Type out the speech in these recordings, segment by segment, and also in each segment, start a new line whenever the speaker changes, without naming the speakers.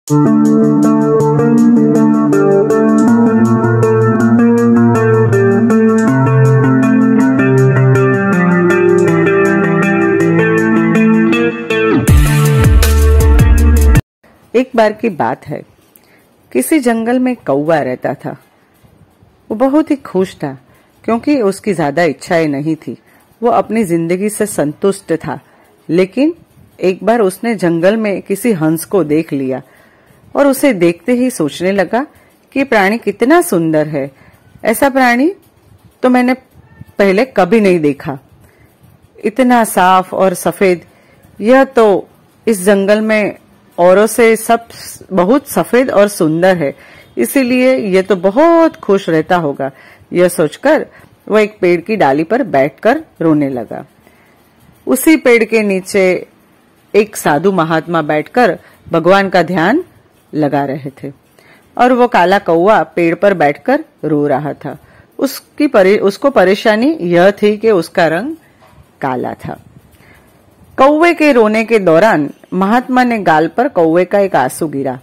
एक बार की बात है, किसी जंगल में कौवा रहता था। वो बहुत ही खुश था क्योंकि उसकी ज्यादा इच्छाएं नहीं थी। वो अपनी जिंदगी से संतुष्ट था। लेकिन एक बार उसने जंगल में किसी हंस को देख लिया और उसे देखते ही सोचने लगा कि प्राणी कितना सुंदर है। ऐसा प्राणी तो मैंने पहले कभी नहीं देखा। इतना साफ और सफेद, यह तो इस जंगल में औरों से सब बहुत सफेद और सुंदर है, इसीलिए यह तो बहुत खुश रहता होगा। यह सोचकर वह एक पेड़ की डाली पर बैठकर रोने लगा। उसी पेड़ के नीचे एक साधु महात्मा बैठकर भगवान का ध्यान लगा रहे थे और वो काला कौवा पेड़ पर बैठकर रो रहा था। उसको परेशानी यह थी कि उसका रंग काला था। कौवे के रोने के दौरान महात्मा ने गाल पर कौवे का एक आंसू गिरा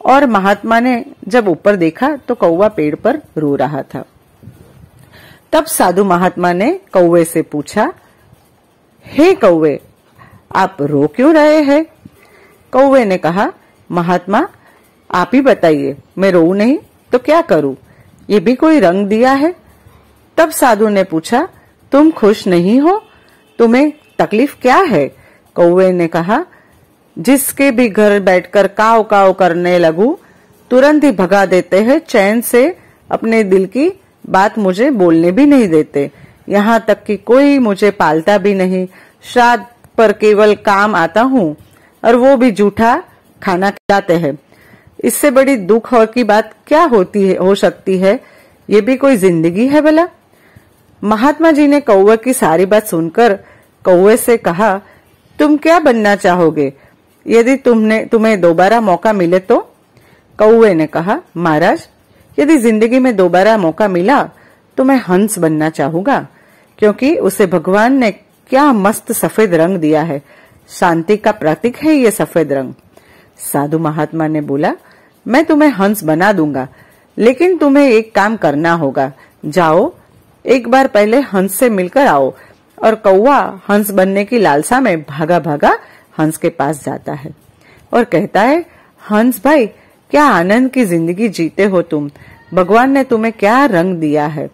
और महात्मा ने जब ऊपर देखा तो कौवा पेड़ पर रो रहा था। तब साधु महात्मा ने कौवे से पूछा, हे कौवे, आप रो क्यों रहे हैं? कौवे ने कहा, महात्मा आप ही बताइए, मैं रो नहीं तो क्या करूं? ये भी कोई रंग दिया है? तब साधु ने पूछा, तुम खुश नहीं हो? तुम्हें तकलीफ क्या है? कौवे ने कहा, जिसके भी घर बैठकर काव काव करने लगूं तुरंत ही भगा देते हैं। चैन से अपने दिल की बात मुझे बोलने भी नहीं देते। यहाँ तक कि कोई मुझे पालता भी नहीं। श्राद्ध पर केवल काम आता हूँ और वो भी जूठा खाना खिलाते हैं। इससे बड़ी दुख और की बात क्या हो सकती है? ये भी कोई जिंदगी है भला? महात्मा जी ने कौवे की सारी बात सुनकर कौवे से कहा, तुम क्या बनना चाहोगे यदि तुम्हें दोबारा मौका मिले तो? कौवे ने कहा, महाराज यदि जिंदगी में दोबारा मौका मिला तो मैं हंस बनना चाहूंगा, क्योंकि उसे भगवान ने क्या मस्त सफेद रंग दिया है। शांति का प्रतीक है ये सफेद रंग। साधु महात्मा ने बोला, मैं तुम्हें हंस बना दूंगा, लेकिन तुम्हें एक काम करना होगा। जाओ, एक बार पहले हंस से मिलकर आओ। और कौवा हंस बनने की लालसा में भागा भागा हंस के पास जाता है और कहता है, हंस भाई, क्या आनंद की जिंदगी जीते हो तुम। भगवान ने तुम्हें क्या रंग दिया है।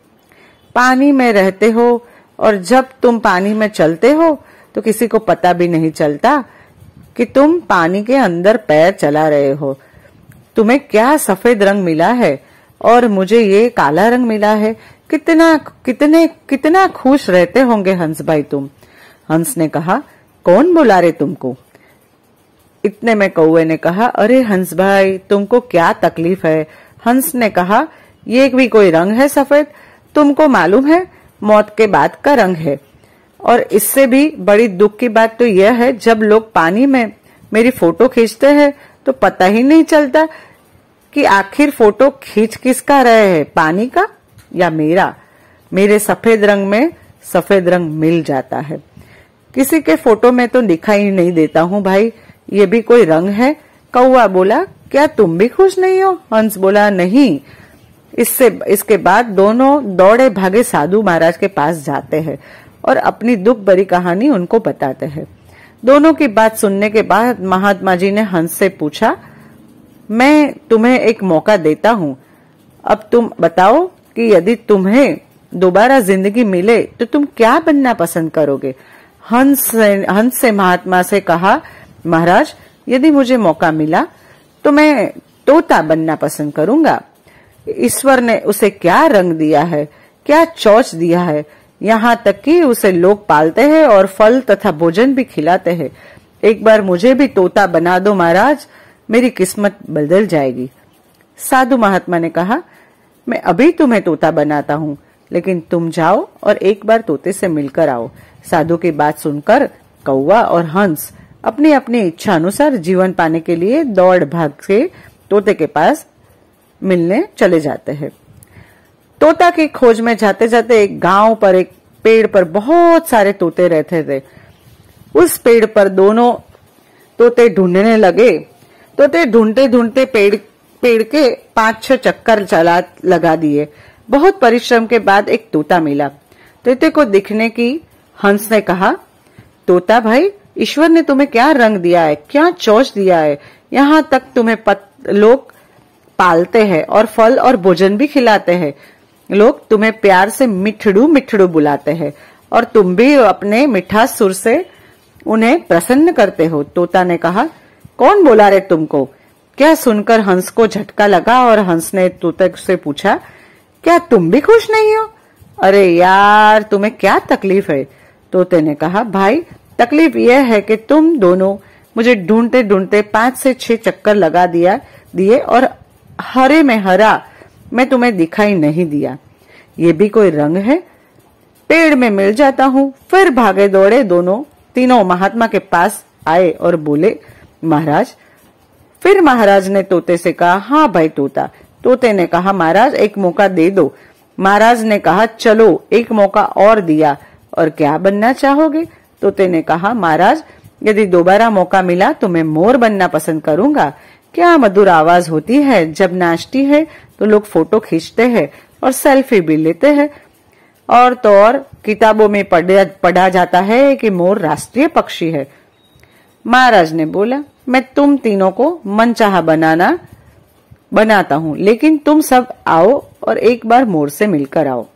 पानी में रहते हो और जब तुम पानी में चलते हो तो किसी को पता भी नहीं चलता कि तुम पानी के अंदर पैर चला रहे हो। तुम्हें क्या सफेद रंग मिला है और मुझे ये काला रंग मिला है। कितना खुश रहते होंगे हंस भाई तुम। हंस ने कहा, कौन बुला रहे तुमको? इतने में कौवे ने कहा, अरे हंस भाई, तुमको क्या तकलीफ है? हंस ने कहा, ये भी कोई रंग है सफेद? तुमको मालूम है मौत के बाद का रंग है। और इससे भी बड़ी दुख की बात तो यह है, जब लोग पानी में मेरी फोटो खींचते हैं तो पता ही नहीं चलता कि आखिर फोटो खींच किसका रहे हैं, पानी का या मेरा। मेरे सफेद रंग में सफेद रंग मिल जाता है। किसी के फोटो में तो दिखाई नहीं देता हूँ भाई, ये भी कोई रंग है? कौवा बोला, क्या तुम भी खुश नहीं हो? हंस बोला, नहीं। इसके बाद दोनों दौड़े भागे साधु महाराज के पास जाते हैं और अपनी दुख भरी कहानी उनको बताते हैं। दोनों की बात सुनने के बाद महात्मा जी ने हंस से पूछा, मैं तुम्हें एक मौका देता हूँ, अब तुम बताओ कि यदि तुम्हें दोबारा जिंदगी मिले तो तुम क्या बनना पसंद करोगे? हंस से महात्मा से कहा, महाराज यदि मुझे मौका मिला तो मैं तोता बनना पसंद करूंगा। ईश्वर ने उसे क्या रंग दिया है, क्या चोंच दिया है, यहाँ तक कि उसे लोग पालते हैं और फल तथा भोजन भी खिलाते हैं। एक बार मुझे भी तोता बना दो महाराज, मेरी किस्मत बदल जाएगी। साधु महात्मा ने कहा, मैं अभी तुम्हें तोता बनाता हूँ, लेकिन तुम जाओ और एक बार तोते से मिलकर आओ। साधु की बात सुनकर कौवा और हंस अपनी अपनी इच्छा अनुसार जीवन पाने के लिए दौड़ भाग से तोते के पास मिलने चले जाते हैं। तोता की खोज में जाते जाते एक गांव पर एक पेड़ पर बहुत सारे तोते रहते थे। उस पेड़ पर दोनों तोते ढूंढने लगे तोते ढूंढते ढूंढते पेड़ के 5-6 चक्कर लगा दिए। बहुत परिश्रम के बाद एक तोता मिला। तोते को दिखने की हंस ने कहा, तोता भाई, ईश्वर ने तुम्हें क्या रंग दिया है, क्या चोंच दिया है। यहाँ तक तुम्हें लोग पालते हैं और फल और भोजन भी खिलाते हैं। लोग तुम्हें प्यार से मिठड़ू मिठड़ू बुलाते हैं और तुम भी अपने मीठा सुर से उन्हें प्रसन्न करते हो। तोता ने कहा, कौन बोला रे तुमको? क्या सुनकर हंस को झटका लगा और हंस ने तोते से पूछा, क्या तुम भी खुश नहीं हो? अरे यार, तुम्हें क्या तकलीफ है? तोते ने कहा, भाई तकलीफ यह है कि तुम दोनों मुझे ढूंढते ढूंढते 5 से 6 चक्कर लगा दिए और हरे में हरा मैं तुम्हें दिखाई नहीं दिया। ये भी कोई रंग है? पेड़ में मिल जाता हूँ। फिर भागे दौड़े तीनों महात्मा के पास आए और बोले, महाराज। फिर महाराज ने तोते से कहा, हाँ भाई तोता। तोते ने कहा, महाराज एक मौका दे दो। महाराज ने कहा, चलो एक मौका और दिया। और क्या बनना चाहोगे? तोते ने कहा, महाराज यदि दोबारा मौका मिला तो मैं मोर बनना पसंद करूंगा। क्या मधुर आवाज होती है, जब नाचती है तो लोग फोटो खींचते हैं और सेल्फी भी लेते हैं। और तो और किताबों में पढ़ा जाता है कि मोर राष्ट्रीय पक्षी है। महाराज ने बोला, मैं तुम तीनों को मनचाहा बनाता हूँ, लेकिन तुम सब आओ और एक बार मोर से मिलकर आओ।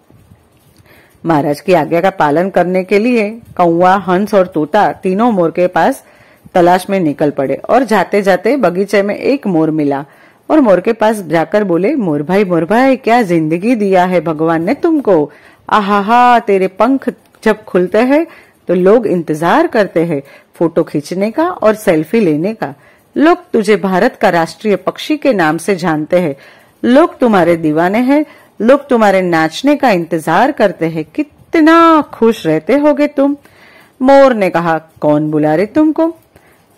महाराज की आज्ञा का पालन करने के लिए कौवा, हंस और तोता तीनों मोर के पास तलाश में निकल पड़े और जाते जाते बगीचे में एक मोर मिला और मोर के पास जाकर बोले, मोर भाई, क्या जिंदगी दिया है भगवान ने तुमको। आहा, तेरे पंख जब खुलते हैं तो लोग इंतजार करते हैं फोटो खींचने का और सेल्फी लेने का। लोग तुझे भारत का राष्ट्रीय पक्षी के नाम से जानते हैं। लोग तुम्हारे दीवाने हैं। लोग तुम्हारे नाचने का इंतजार करते हैं। कितना खुश रहते होगे तुम। मोर ने कहा, कौन बुला रहे तुमको?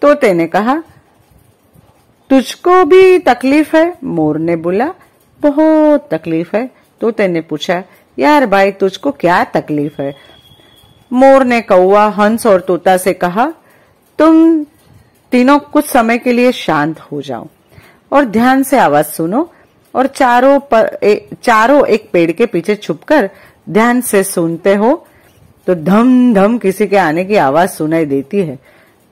तोते ने कहा, तुझको भी तकलीफ है? मोर ने बोला, बहुत तकलीफ है। तोते ने पूछा, यार भाई तुझको क्या तकलीफ है? मोर ने कौवा, हंस और तोता से कहा, तुम तीनों कुछ समय के लिए शांत हो जाओ और ध्यान से आवाज सुनो और चारों एक पेड़ के पीछे छुपकर ध्यान से सुनते हो तो धम धम किसी के आने की आवाज सुनाई देती है।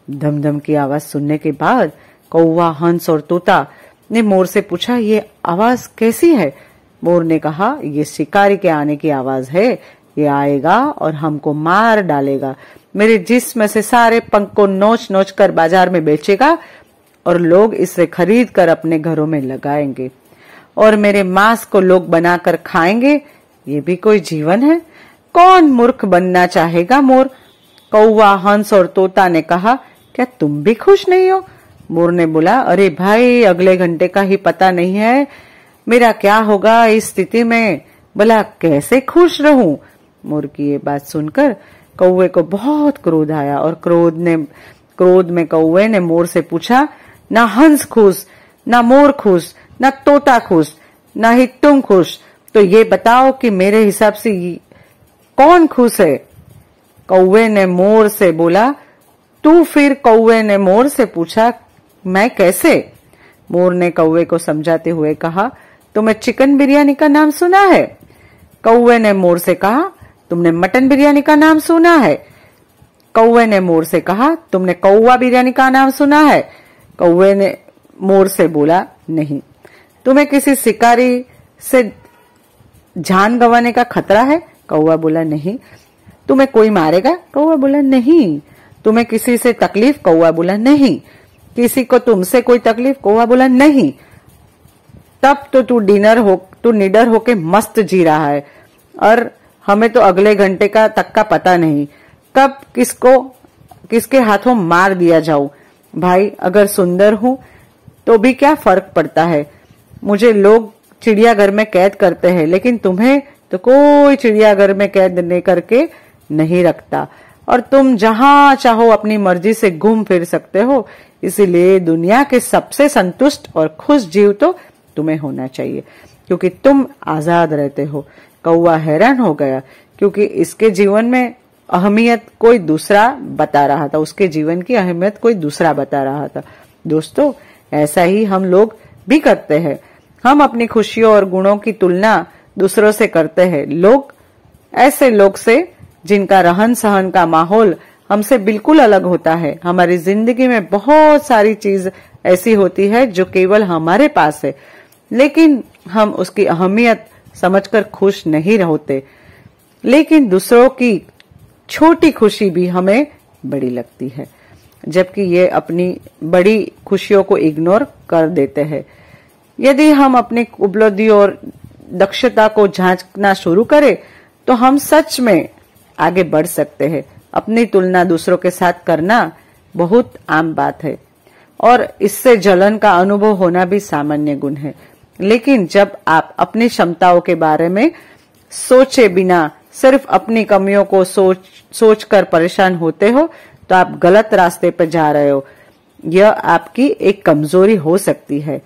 धम धम की आवाज सुनने के बाद कौवा, हंस और तोता ने मोर से पूछा, ये आवाज कैसी है? मोर ने कहा, ये शिकारी के आने की आवाज है। ये आएगा और हमको मार डालेगा। मेरे जिस्म से सारे पंख को नोच नोच कर बाजार में बेचेगा और लोग इसे खरीद कर अपने घरों में लगाएंगे और मेरे मांस को लोग बनाकर खाएंगे। ये भी कोई जीवन है? कौन मूर्ख बनना चाहेगा? मोर, कौवा, हंस और तोता ने कहा, क्या तुम भी खुश नहीं हो? मोर ने बोला, अरे भाई, अगले घंटे का ही पता नहीं है, मेरा क्या होगा इस स्थिति में, भला कैसे खुश रहूं? मोर की ये बात सुनकर कौवे को बहुत क्रोध आया और क्रोध में कौवे ने मोर से पूछा, ना हंस खुश, ना मोर खुश, ना तोता खुश, ना ही तुम खुश, तो ये बताओ कि मेरे हिसाब से कौन खुश है? कौवे ने मोर से बोला, तू। फिर कौवे ने मोर से पूछा, मैं कैसे? मोर ने कौवे को समझाते हुए कहा, तुमने चिकन बिरयानी का नाम सुना है? कौवे ने मोर से कहा, तुमने मटन बिरयानी का नाम सुना है? कौवे ने मोर से कहा, तुमने कौवा बिरयानी का नाम सुना है? कौवे ने मोर से बोला, नहीं। तुम्हें किसी शिकारी से जान गंवाने का खतरा है? कौवा बोला, नहीं। तुम्हें कोई मारेगा? कौवा बोला, नहीं। तुम्हें किसी से तकलीफ? कौवा बोला, नहीं। किसी को तुमसे कोई तकलीफ? कौवा बोला, नहीं। तब तो तू निडर होके मस्त जी रहा है और हमें तो अगले घंटे का तक का पता नहीं, कब किसके हाथों मार दिया जाऊं। भाई, अगर सुंदर हूं तो भी क्या फर्क पड़ता है? मुझे लोग चिड़ियाघर में कैद करते हैं, लेकिन तुम्हें तो कोई चिड़ियाघर में कैद नहीं करके नहीं रखता और तुम जहां चाहो अपनी मर्जी से घूम फिर सकते हो। इसीलिए दुनिया के सबसे संतुष्ट और खुश जीव तो तुम्हें होना चाहिए, क्योंकि तुम आजाद रहते हो। कौवा हैरान हो गया, क्योंकि इसके जीवन में अहमियत कोई दूसरा बता रहा था, उसके जीवन की अहमियत कोई दूसरा बता रहा था। दोस्तों, ऐसा ही हम लोग भी करते हैं। हम अपनी खुशियों और गुणों की तुलना दूसरों से करते हैं। ऐसे लोग से जिनका रहन सहन का माहौल हमसे बिल्कुल अलग होता है। हमारी जिंदगी में बहुत सारी चीज ऐसी होती है जो केवल हमारे पास है, लेकिन हम उसकी अहमियत समझकर खुश नहीं होते। लेकिन दूसरों की छोटी खुशी भी हमें बड़ी लगती है, जबकि ये अपनी बड़ी खुशियों को इग्नोर कर देते हैं। यदि हम अपनी उपलब्धियों और दक्षता को जांचना शुरू करें तो हम सच में आगे बढ़ सकते हैं। अपनी तुलना दूसरों के साथ करना बहुत आम बात है और इससे जलन का अनुभव होना भी सामान्य गुण है। लेकिन जब आप अपनी क्षमताओं के बारे में सोचे बिना सिर्फ अपनी कमियों को सोचकर परेशान होते हो तो आप गलत रास्ते पर जा रहे हो। यह आपकी एक कमजोरी हो सकती है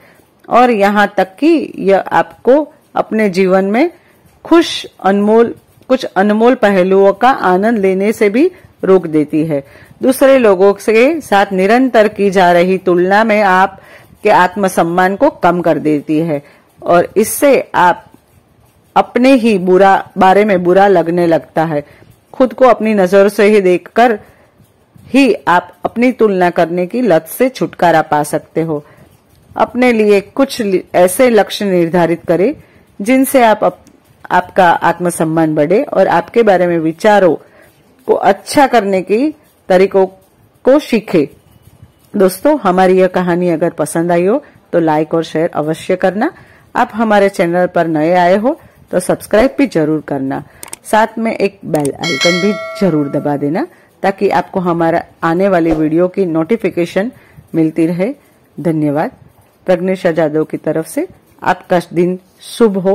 और यहाँ तक कि यह आपको अपने जीवन में कुछ अनमोल पहलुओं का आनंद लेने से भी रोक देती है। दूसरे लोगों के साथ निरंतर की जा रही तुलना में आपके आत्मसम्मान को कम कर देती है और इससे आप अपने ही बारे में बुरा लगने लगता है। खुद को अपनी नजर से ही देखकर ही आप अपनी तुलना करने की लत से छुटकारा पा सकते हो। अपने लिए कुछ ऐसे लक्ष्य निर्धारित करें जिनसे आपका आत्मसम्मान बढ़े और आपके बारे में विचारों को अच्छा करने की तरीकों को सीखे। दोस्तों, हमारी यह कहानी अगर पसंद आई हो तो लाइक और शेयर अवश्य करना। आप हमारे चैनल पर नए आए हो तो सब्सक्राइब भी जरूर करना। साथ में एक बेल आइकन भी जरूर दबा देना ताकि आपको हमारा आने वाली वीडियो की नोटिफिकेशन मिलती रहे। धन्यवाद। प्रज्ञेश जादव की तरफ से आपका दिन शुभ हो।